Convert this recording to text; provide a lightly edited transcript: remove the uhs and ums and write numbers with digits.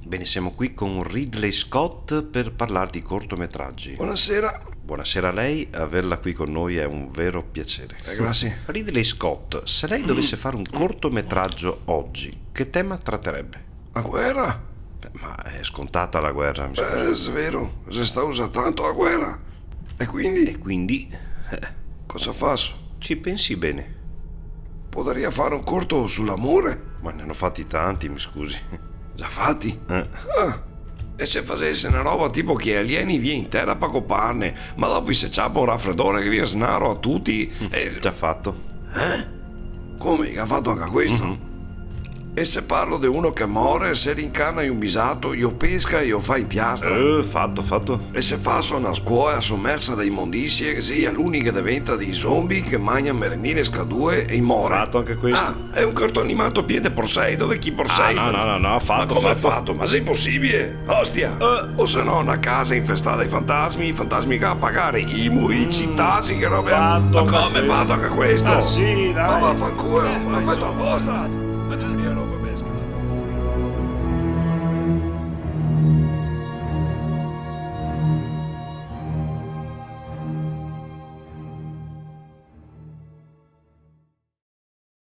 Bene, siamo qui con Ridley Scott per parlare di cortometraggi. Buonasera. Buonasera a lei, averla qui con noi è un vero piacere. Grazie. Ridley Scott, se lei dovesse fare un cortometraggio oggi, che tema tratterebbe? La guerra? Ma è scontata la guerra, mi scusi. È vero, si sta usando tanto la guerra. E quindi Quindi, cosa faccio? ci pensi bene. Potrei fare un corto sull'amore? Ma ne hanno fatti tanti, mi scusi. Già fatti? E se facesse una roba tipo che alieni via in terra per coparne, ma dopo se c'è un raffreddore che via snaro a tutti e... Già fatto. Come? Che ha fatto anche questo? E se parlo di uno che muore, se rincarna in un bisato, io pesca e io fa in piastra. Fatto. E se faccio una scuola sommersa da immondizie, che sia l'unica che diventa dei zombie che mangiano merendine scadue e muore. Fatto anche questo. È un cartone animato piede por sei, dove chi por sei? No, fatto. Ma come fatto? Ma sei possibile? Ostia! O se no una casa infestata dai fantasmi, fantasmi che a pagare i muri, cittasi, che roba. Fatto Ma anche come questo. fatto anche questo? Sì, dai. Ma vaffanculo, ma fatto apposta! Ma tu via roba.